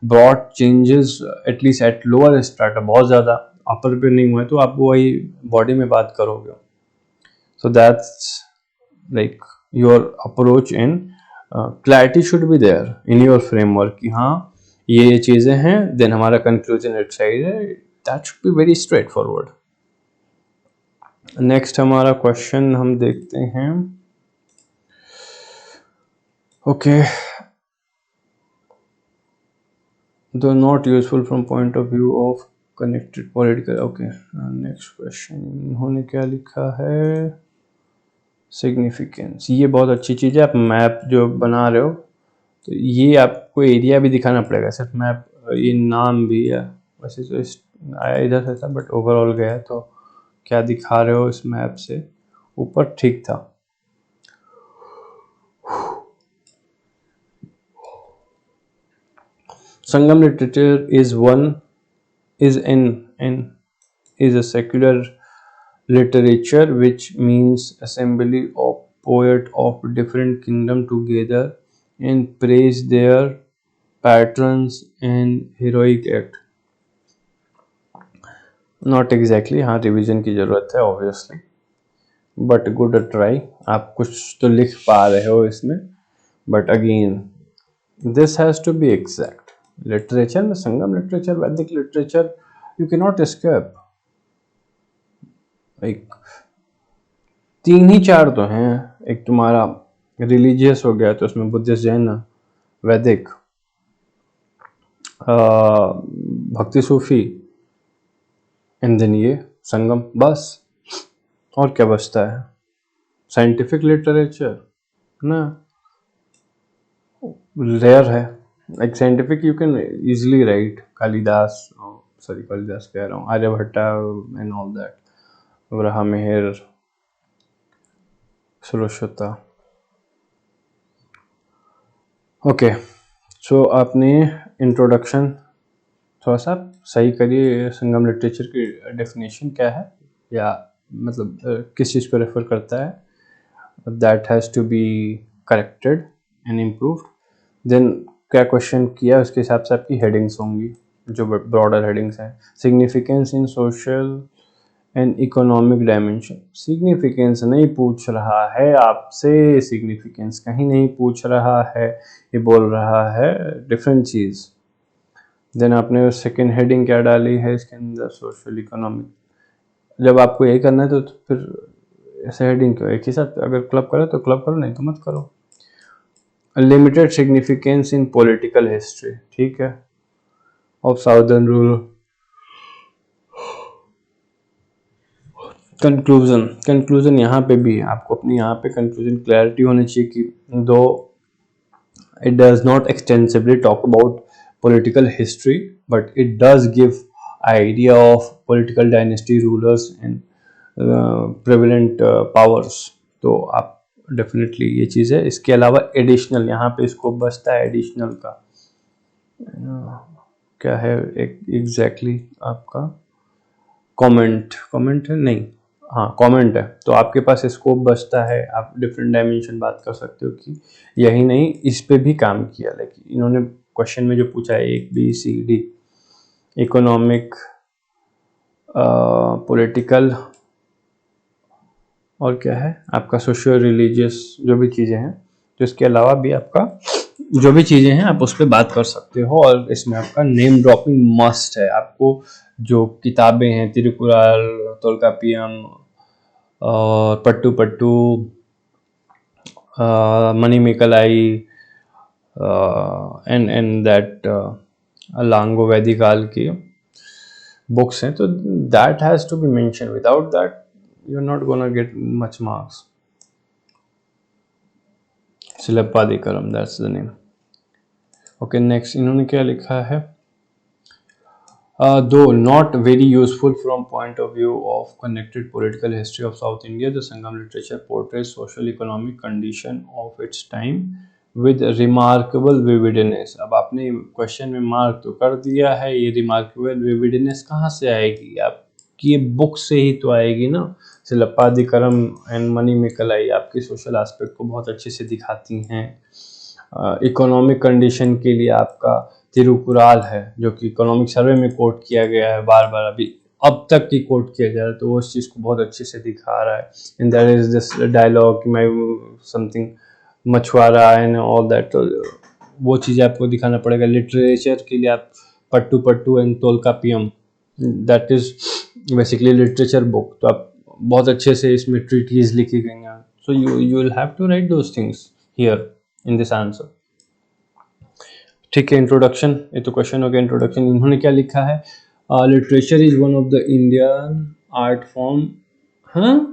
brought changes at least at lower strata, बहुत ज़्यादा अपर पे नहीं हुआ है तो आप वही बॉडी में बात करोगे। so that's like your approach in clarity should be there in your framework कि हाँ ये चीज़ें हैं, then हमारा conclusion इट साइड है, that should be very straightforward। Next हमारा क्वेश्चन हम देखते हैं। Okay, though not useful from point of view of connected political। Okay, next question इन्होंने क्या लिखा है, सिग्निफिकेंस। ये बहुत अच्छी चीज़ है, आप मैप जो बना रहे हो तो ये आपको एरिया भी दिखाना पड़ेगा, सिर्फ मैप ये नाम भी है। वैसे तो इस आया इधर से था बट ओवरऑल गया, तो क्या दिखा रहे हो इस मैप से ऊपर ठीक था। Sangam literature is a secular literature which means assembly of poets of different kingdom together and praise their patrons and heroic act। Not exactly, हाँ रिवीजन की ज़रूरत है obviously, but good try। आप कुछ तो लिख पा रहे हो इसमें, but again this has to be exact। Literature में संगम लिटरेचर, वैदिक literature, you can not escape. एक तीन ही चार तो हैं, एक तुम्हारा रिलीजियस हो गया तो उसमें बुद्धिस्ट, जैन, वैदिक, भक्ति, सूफी, एंड देन ये संगम, बस। और क्या बचता है? साइंटिफिक लिटरेचर ना रेयर है। Like scientific you can easily write Kalidas, sorry Kalidas कह रहा हूँ, Aryabhatta and all that, Varaha Mihir, Sushruta. Okay, so आपने इंट्रोडक्शन थोड़ा सा सही करिए, संगम लिटरेचर की डेफिनेशन क्या है या मतलब किस चीज़ को रेफर करता है, that has to be corrected and improved. Then क्या क्वेश्चन किया उसके हिसाब से आपकी हेडिंग्स होंगी, जो ब्रॉडर हेडिंग्स हैं। Significance in social and economic dimension, significance नहीं पूछ रहा है आपसे, सिग्निफिकेंस कहीं नहीं पूछ रहा है, ये बोल रहा है डिफरेंट चीज़। देन आपने सेकेंड हेडिंग क्या डाली है इसके अंदर, सोशल इकोनॉमिक। जब आपको यही करना है तो फिर ऐसे हेडिंग क्यों, एक ही साथ अगर क्लब करो तो क्लब करो, नहीं तो मत करो। लिमिटेड सिग्निफिकेंस इन पॉलिटिकल हिस्ट्री, ठीक है, ऑफ साउदर्न रूल। कंक्लूजन यहाँ पे भी आपको अपनी यहाँ पे कंक्लूजन क्लैरिटी होनी चाहिए कि दो it does not extensively talk about political history but it does give idea of political dynasty rulers and prevalent powers. तो आप डेफिनेटली ये चीज़ है। इसके अलावा एडिशनल, यहाँ पे स्कोप बचता है एडिशनल का, क्या है एक एग्जैक्टली आपका, कमेंट, कमेंट है नहीं, हाँ कमेंट है। तो आपके पास स्कोप बचता है, आप डिफरेंट डायमेंशन बात कर सकते हो कि यही नहीं इस पे भी काम किया। लेकिन इन्होंने क्वेश्चन में जो पूछा है एक B C D, economic, political, और क्या है आपका सोशियो रिलीजियस, जो भी चीज़ें हैं, तो इसके अलावा भी आपका जो भी चीज़ें हैं आप उस पर बात कर सकते हो। और इसमें आपका नेम ड्रॉपिंग मस्ट है। आपको जो किताबें हैं तिरुकुराल, तोल्कापियम, पट्टू पट्टू, मणिमेकलाई, एंड दैट लांगो वैदिक काल की बुक्स हैं, तो that has to be mention, without that you are not gonna get much marks. Silappadikaram, that's the name. Okay next इन्होंने क्या लिखा है, though not very useful from point of view of connected political history of South India, the Sangam literature portrays social economic condition of its time with remarkable vividness। अब आपने question में mark तो कर दिया है, ये रिमार्केबल विविडनेस कहाँ से आएगी, आपकी ये बुक से ही तो आएगी ना। शिलप्पादिकरम एंड मणिमेकलाई आपके सोशल एस्पेक्ट को बहुत अच्छे से दिखाती हैं। इकोनॉमिक कंडीशन के लिए आपका तिरुकुराल है, जो कि इकोनॉमिक सर्वे में कोट किया गया है, बार बार अभी अब तक की कोट किया जा रहा है, तो वो उस चीज़ को बहुत अच्छे से दिखा रहा है। And there is this dialogue my something मछुआरा एंड ऑल दैट, तो वो चीज़ें आपको दिखाना पड़ेगा। लिटरेचर के लिए आप Pattu Pattu and Tolkappiyam, that is basically literature book, तो आप बहुत अच्छे से इसमें ट्रीटीज लिखी गई हैं। So you will have to write those things here in this answer. ठीक है, इंट्रोडक्शन, ये तो क्वेश्चन हो गया। इंट्रोडक्शन इन्होंने क्या लिखा है, literature is one of the Indian art form, हाँ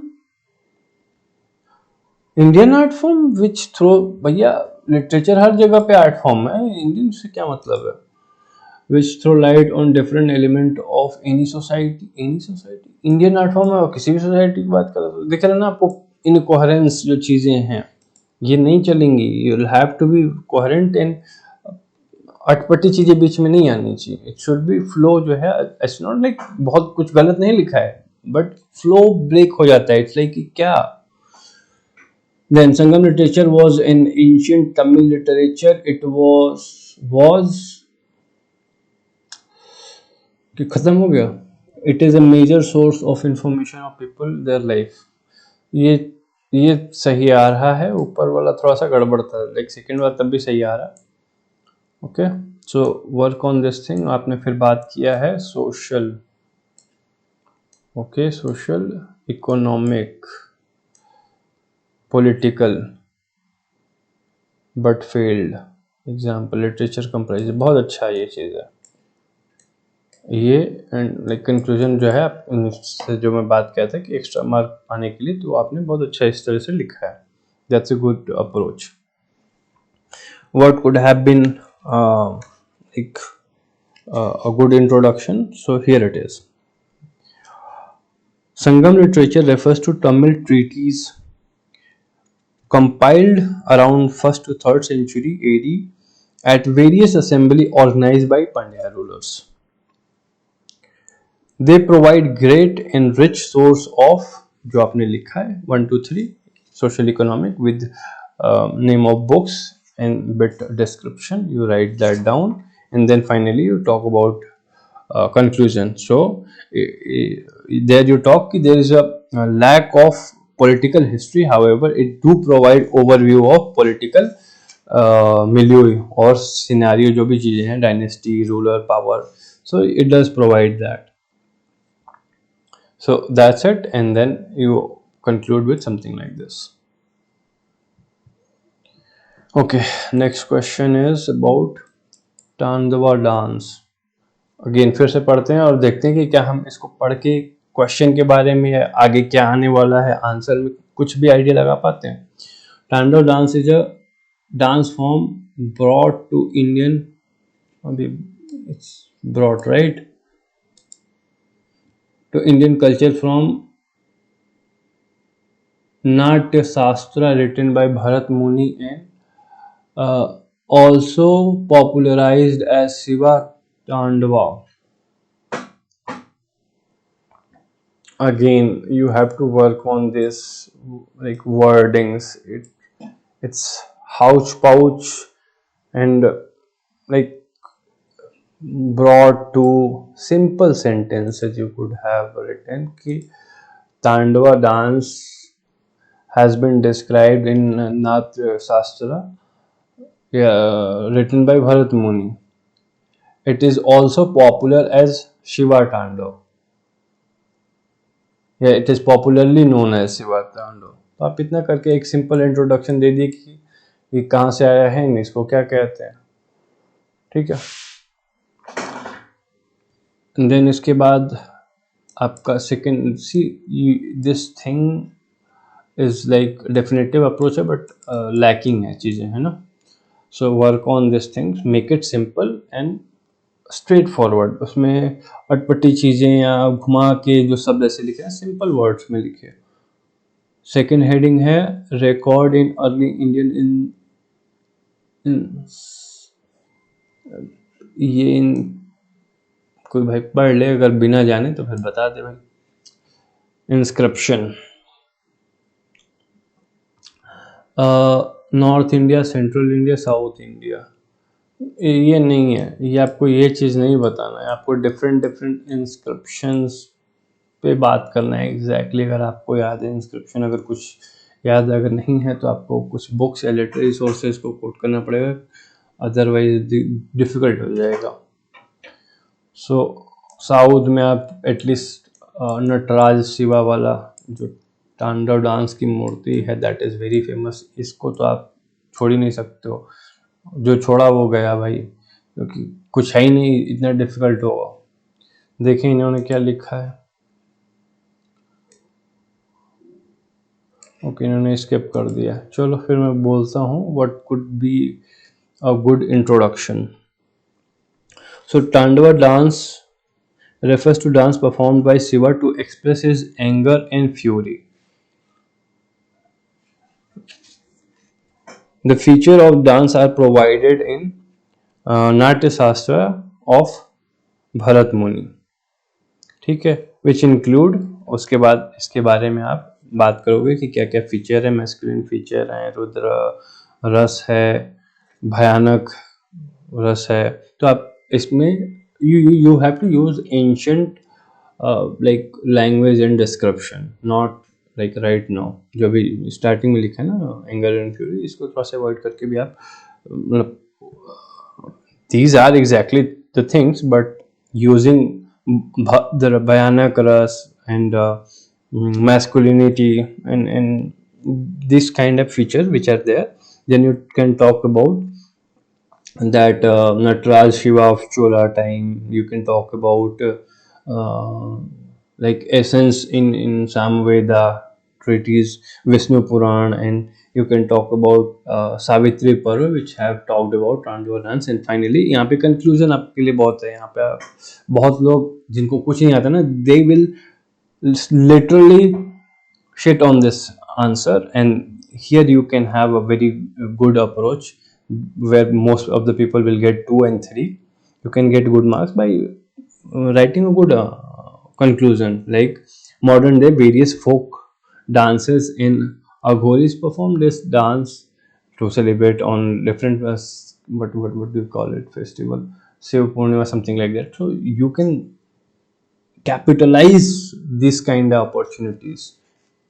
Indian art form which throw, भैया लिटरेचर हर जगह पे आर्ट फॉर्म है, इंडियन से क्या मतलब है। Which throw light on different element of any society, any society Indian art form है, किसी भी सोसाइटी की बात कर, देख रहे ना आपको इनकोहेरेंस जो चीज़ें हैं ये नहीं चलेंगी। You will have to be coherent and अटपटी चीजें बीच में नहीं आनी चाहिए। इट शुड बी फ्लो जो है, इट्स नॉट लाइक बहुत कुछ गलत नहीं लिखा है, बट फ्लो ब्रेक हो जाता है। इट्स लाइक क्या, then Sangam literature was an ancient Tamil literature, it was कि खत्म हो गया, it is a major source of information of people their life. ये ये सही आ रहा है, ऊपर वाला थोड़ा सा गड़बड़ था, लाइक सेकंड वाला तब भी सही आ रहा है। Okay so work on this thing. आपने फिर बात किया है social, okay social, economic, political but failed, example literature comprise, बहुत अच्छा ये चीज़ है ये। एंड लाइक कंक्लूजन जो है आप से जो मैं बात किया था कि एक्स्ट्रा मार्क पाने के लिए, तो आपने बहुत अच्छा इस तरह से लिखा है, that's a good approach. What could have been like a good introduction, so here it is. Sangam literature refers to Tamil treatises compiled around 1st to 3rd century AD at various assembly organized by Pandya rulers. They provide great and rich source of, जो आपने लिखा है 1 to 3 social economic with name of books and bit description, you write that down, and then finally you talk about conclusion. So there you talk there is a lack of political history, however it do provide overview of political milieu or scenario, जो भी चीजें हैं dynasty, ruler, power, so it does provide that. So that's it, and then you conclude with something like this. Okay, next question is about Tandava dance. Again फिर से पढ़ते हैं और देखते हैं कि क्या हम इसको पढ़ के क्वेश्चन के बारे में या आगे क्या आने वाला है आंसर में कुछ भी आइडिया लगा पाते हैं। Tandav dance is a dance form brought to Indian, अभी it's brought right to Indian culture from Natya Shastra written by Bharat Muni and also popularized as Shiva Tandava. Again, you have to work on this like wordings. It's houch pouch and like brought to simple sentences you could have written ki Tandava dance has been described in Natya Shastra, yeah, written by Bharat Muni. It is also popular as Shiva Tandava. Yeah, it is popularly known as Shiva Tandava. तो आप इतना करके एक simple introduction दे दिए कि ये कहाँ से आया है, इसको क्या कहते हैं, ठीक है. देन इसके बाद आपका second, see this thing is like definitive approach है बट लैकिंग है चीज़ें, है ना. So work on this things, make it simple and straight forward. उसमें अटपटी चीज़ें या घुमा के जो शब्द ऐसे लिखे हैं, सिंपल वर्ड्स में लिखे. सेकेंड हेडिंग है record in early Indian in ये इन कोई भाई पढ़ ले, अगर बिना जाने तो फिर बता दे भाई. Inscription, north India, central India, south India, ये नहीं है. ये आपको ये चीज़ नहीं बताना है, आपको डिफरेंट डिफरेंट इंस्क्रिप्शंस पे बात करना है. एग्जैक्टली अगर आपको याद है इंस्क्रिप्शन, अगर कुछ याद अगर नहीं है तो आपको कुछ बुक्स या लिटरेरी सोर्सेज को कोट करना पड़ेगा, अदरवाइज डिफ़िकल्ट हो जाएगा. सो साउथ में आप एटलीस्ट नटराज शिवा वाला जो तांडव डांस की मूर्ति है, दैट इज़ वेरी फेमस. इसको तो आप छोड़ ही नहीं सकते हो. जो छोड़ा वो गया भाई, क्योंकि कुछ है ही नहीं, इतना डिफिकल्ट होगा. देखें इन्होंने क्या लिखा है. ओके, इन्होंने स्किप कर दिया. चलो फिर मैं बोलता हूँ what could be a good introduction. So Tandava dance refers to dance performed by Shiva to express his anger and fury. The feature of dance are provided in Natya Shastra of Bharat Muni. ठीक है, which include, उसके बाद इसके बारे में आप बात करोगे कि क्या क्या फीचर है. मैस्कुलिन फीचर है, रुद्र रस है, भयानक रस है. तो आप इसमें you have to use ancient like language and description, not like right now जो अभी स्टार्टिंग में लिखा है ना, एंगर एंड फ्यूरी, इसको थोड़ा सा अवॉइड करके भी आप मतलब these are exactly the things, but using the Bhayanak ras and masculinity and this kind of features which are there, then you can talk about that Nataraj Shiva of Chola time. You can talk about like essence in Samveda treatise, Vishnu Puran, and you can talk about Savitri Parva which have talked about Tandava dance. And finally यहाँ पे conclusion आपके लिए बहुत है. यहाँ पे बहुत लोग जिनको कुछ नहीं आता ना, they will literally shit on this answer, and here you can have a very good approach where most of the people will get 2 and 3. You can get good marks by writing a good conclusion, like modern day various folk dances in Aghoris perform this dance to celebrate on different what do you call it, festival, Shiv Purnima, something like that. So you can capitalize this kind of opportunities.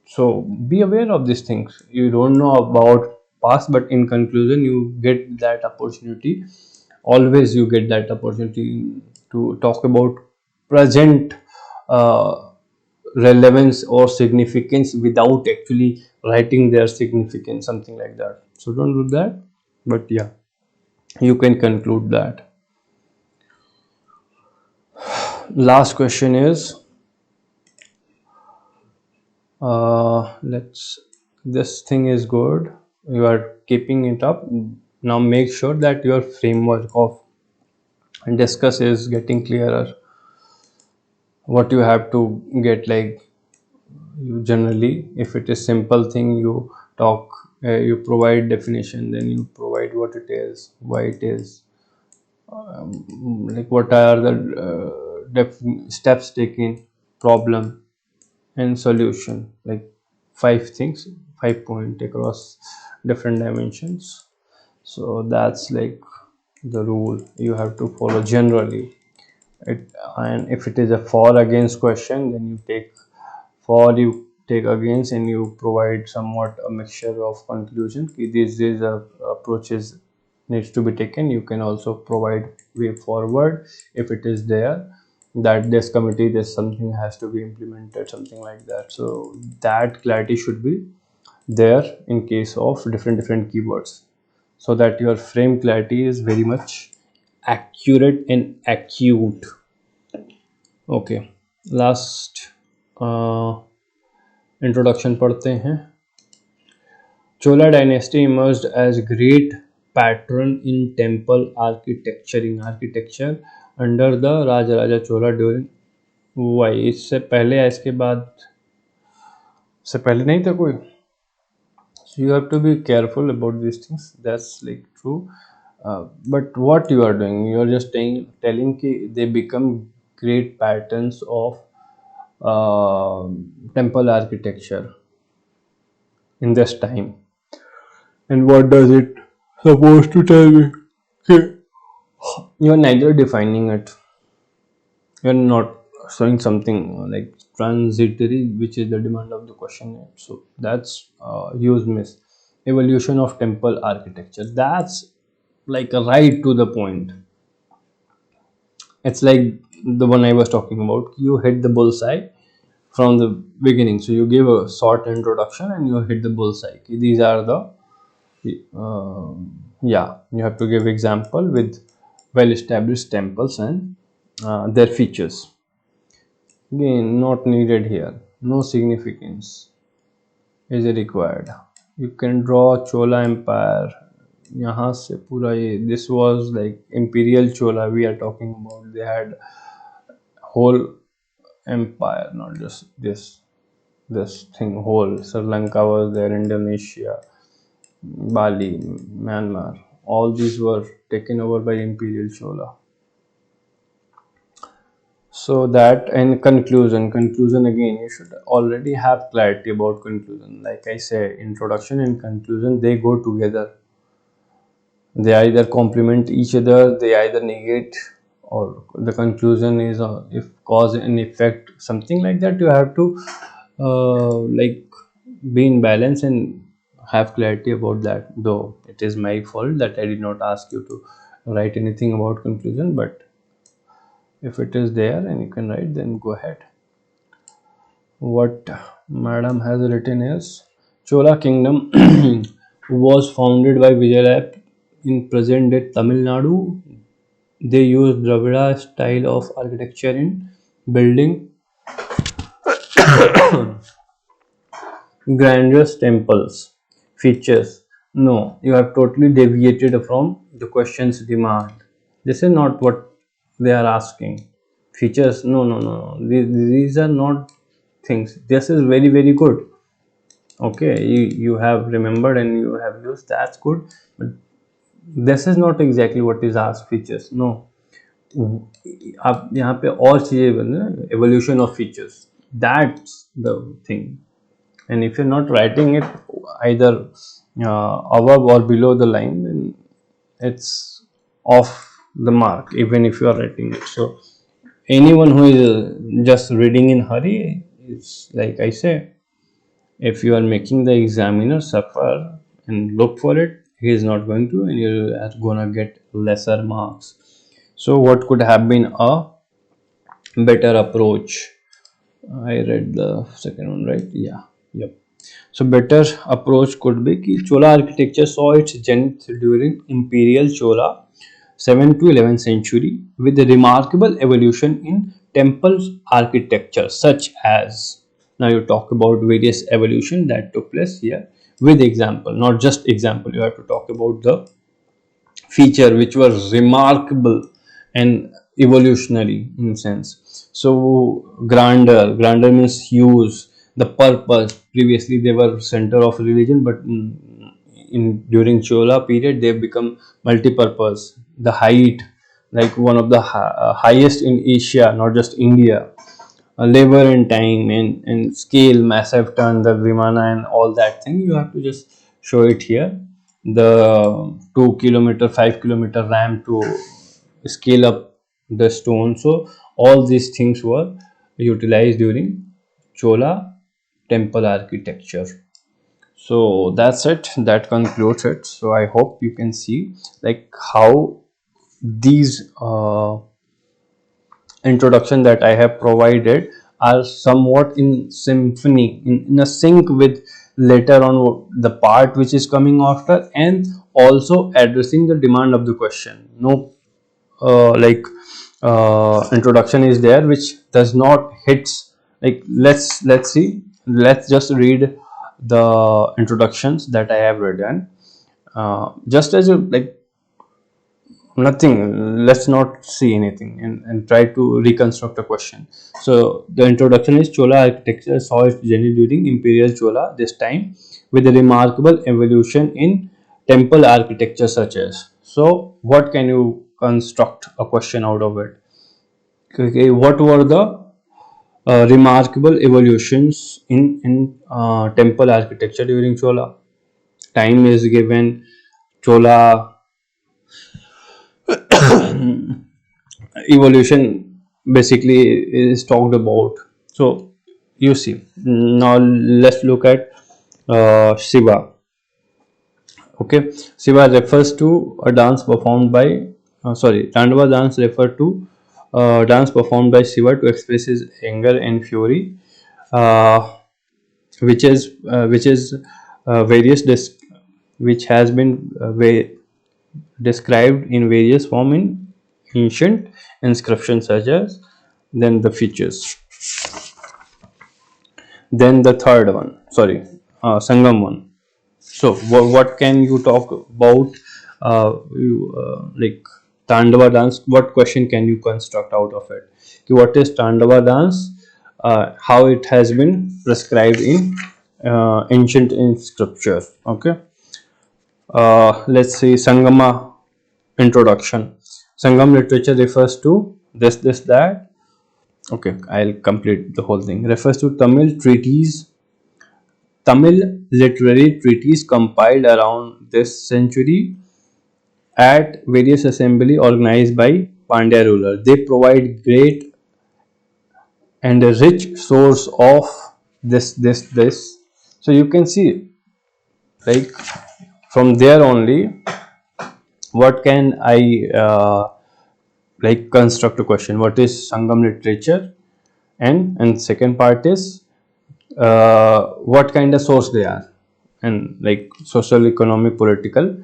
So be aware of these things. You don't know about past, but in conclusion you get that opportunity. Always you get that opportunity to talk about present uh, relevance or significance without actually writing their significance, something like that. So don't do that, but yeah, you can conclude that. Last question is let's, this thing is good, you are keeping it up. Now make sure that your framework of discuss is getting clearer. What you have to get, like You generally, if it is simple thing, you talk, you provide definition, then you provide what it is, why it is, like what are the steps taken, problem and solution, like 5 things, 5 point across different dimensions. So that's like the rule you have to follow generally. It, and if it is a for against question, then you take for, you take against, and you provide somewhat a mixture of conclusion. These approaches needs to be taken. You can also provide way forward if it is there, that this committee, this something has to be implemented, something like that. So that clarity should be there in case of different keywords, so that your frame clarity is very much accurate and acute. Okay, last introduction पढ़ते हैं. Chola dynasty emerged as great patron in temple architecture under the Rajaraja Chola during. why इससे पहले या इसके बाद, इससे पहले नहीं था कोई. So you have to be careful about these things. That's like true. But what you are doing, you are just telling कि they become great patterns of temple architecture in this time. And what does it supposed to tell me? Okay. You are neither defining it, you are not showing something like transitory, which is the demand of the question. So that's use miss. Evolution of temple architecture. That's like a right to the point. It's like the one I was talking about. You hit the bullseye from the beginning. So you give a short introduction and you hit the bullseye. These are the yeah, you have to give example with well established temples and their features. Again, not needed here. No significance is required. You can draw Chola Empire. यहाँ से पूरा ये, this was like imperial Chola we are talking about. They had whole empire, not just this thing. Whole Sri Lanka was there, Indonesia, Bali, Myanmar. All these were taken over by imperial Chola. So that, and conclusion again, you should already have clarity about conclusion. Like I say, introduction and conclusion, they go together. They either complement each other, they either negate, or the conclusion is if cause and effect, something like that. You have to like be in balance and have clarity about that. Though it is my fault that I did not ask you to write anything about conclusion, but if it is there and you can write, then go ahead. What madam has written is Chola kingdom was founded by Vijayalaya in present day Tamil Nadu. They used Dravida style of architecture in building grandiose temples. Features. No, you have totally deviated from the question's demand. This is not what they are asking. Features. No. These are not things. This is very good. Okay, you have remembered and you have used. That's good. But this is not exactly what is asked. Features. No. आप यहाँ पे और चीजें बन रहे हैं, evolution of features. That's the thing. And if you're not writing it either above or below the line, then it's off the mark, even if you are writing it. So anyone who is just reading in hurry is, like I say, if you are making the examiner suffer and look for it, he is not going to, and you're gonna get lesser marks. So what could have been a better approach? I read the second one, right? Yeah. Yep. So better approach could be कि Chola architecture saw its zenith during Imperial Chola 7th to 11th century with a remarkable evolution in temples architecture, such as, now you talk about various evolution that took place here with example, not just example. You have to talk about the feature which was remarkable and evolutionary in sense. So grander means huge. The purpose. Previously they were center of religion, but in during Chola period they become multi-purpose. The height, like one of the highest in Asia, not just India. Labor and time and scale, massive turn, the Vimana and all that thing, you have to just show it here. The 2 kilometer, 5 kilometer ramp to scale up the stone. So all these things were utilized during Chola temple architecture. So that's it, that concludes it. So I hope you can see like how these introduction that I have provided are somewhat in symphony, in a sync with later on the part which is coming after, and also addressing the demand of the question. No like introduction is there which does not hits, like let's see, let's just read the introductions that I have written, just as a like nothing, let's not see anything, and try to reconstruct a question. So the introduction is Chola architecture saw its journey during imperial Chola, this time with a remarkable evolution in temple architecture such as. So what can you construct a question out of it? Okay, what were the remarkable evolutions in temple architecture during Chola? Time is given. Chola evolution basically is talked about. So you see, now let's look at Shiva. Okay, Shiva refers to a dance performed by Tandava dance refer to dance performed by Shiva to express his anger and fury, uh, which is various which has been described in various form in ancient inscriptions such as. Then the features, then the third one, Sangam one. So what can you talk about like Tandava dance? What question can you construct out of it? What is Tandava dance? How it has been prescribed in ancient in scripture? Okay, let's see Sangama introduction. Sangam literature refers to this that. Okay, I'll complete the whole thing. Refers to Tamil literary treatise compiled around this century at various assembly organized by Pandya ruler. They provide great and a rich source of this. So you can see, like from there only, what can I like construct a question? What is Sangam literature? And second part is what kind of source they are, and like social, economic, political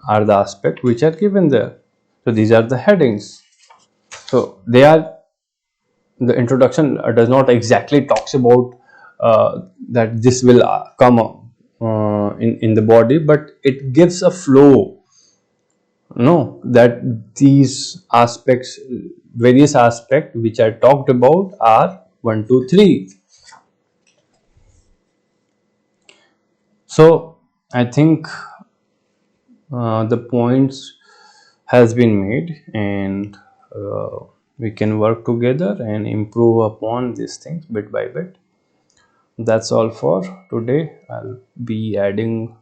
are the aspect which are given there. So these are the headings. So they are, the introduction does not exactly talks about that this will come in the body, but it gives a flow, no, that these aspects, various aspects which are talked about are 1 2 3. So I think the points has been made, and we can work together and improve upon these things bit by bit. That's all for today. I'll be adding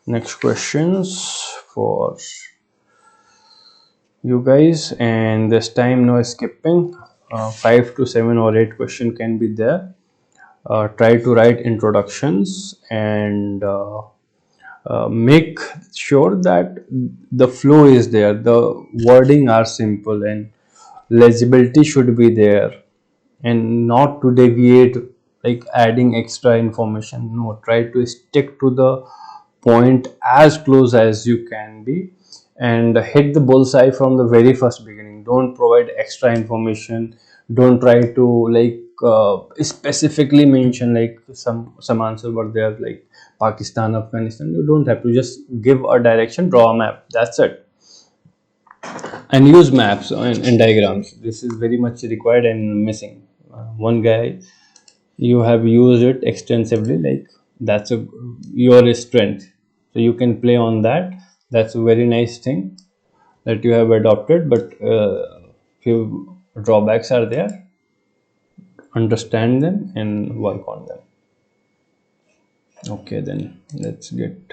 next questions for you guys, and this time no skipping. 5 to 7 or 8 question can be there. Try to write introductions and make sure that the flow is there, the wording are simple, and legibility should be there, and not to deviate like adding extra information. No, try to stick to the point as close as you can be, and hit the bullseye from the very first beginning. Don't provide extra information. Don't try to like specifically mention like some answer were there like Pakistan, Afghanistan. You don't have to, just give a direction, draw a map, that's it, and use maps and diagrams. This is very much required and missing. One guy you have used it extensively, like that's a your strength, so you can play on that. That's a very nice thing that you have adopted, but few drawbacks are there. Understand them and work on them. Okay, then let's get